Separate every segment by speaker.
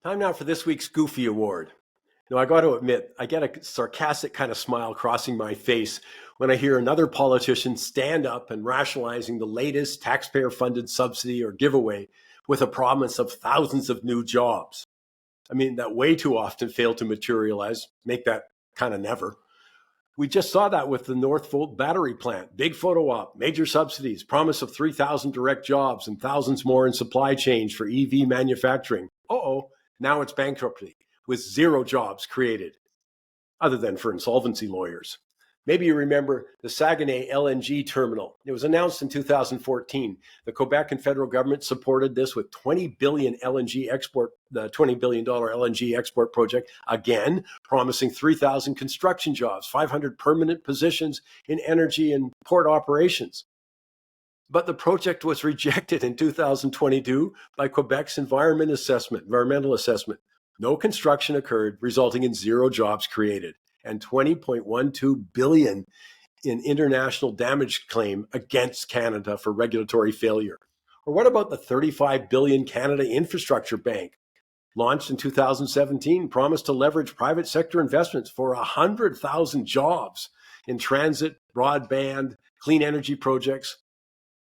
Speaker 1: Time now for this week's Goofy Award. Now, I got to admit, I get a sarcastic kind of smile crossing my face when I hear another politician stand up and rationalizing the latest taxpayer funded subsidy or giveaway with a promise of thousands of new jobs. I mean, that way too often fail to materialize, make that kind of never. We just saw that with the Northvolt battery plant. Big photo op, major subsidies, promise of 3,000 direct jobs and thousands more in supply chains for EV manufacturing. Now it's bankruptcy with zero jobs created, other than for insolvency lawyers. Maybe you remember the Saguenay LNG terminal. It was announced in 2014. The Quebec and federal government supported this with $20 billion LNG export, the $20 billion LNG export project, again, promising 3,000 construction jobs, 500 permanent positions in energy and port operations. But the project was rejected in 2022 by Quebec's environmental assessment. No construction occurred, resulting in zero jobs created and 20.12 billion in international damage claim against Canada for regulatory failure. Or what about the 35 billion Canada Infrastructure Bank? Launched in 2017, promised to leverage private sector investments for 100,000 jobs in transit, broadband, clean energy projects.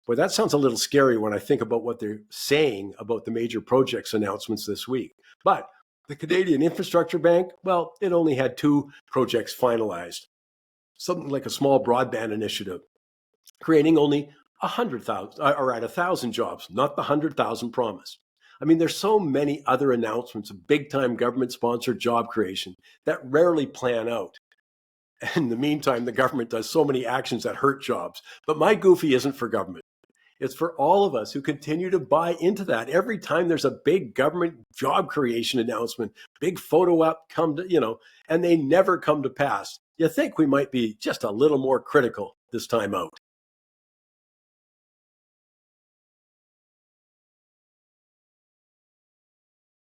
Speaker 1: Boy, that sounds a little scary when I think about what they're saying about the major projects announcements this week. But the Canadian Infrastructure Bank, well, it only had two projects finalized. Something like a small broadband initiative, creating only 1,000 jobs, not the 100,000 promised. I mean, there's so many other announcements of big-time government-sponsored job creation that rarely plan out. In the meantime, the government does so many actions that hurt jobs. But my goofy isn't for government. It's for all of us who continue to buy into that. Every time there's a big government job creation announcement, big photo op and they never come to pass. You think we might be just a little more critical this time out.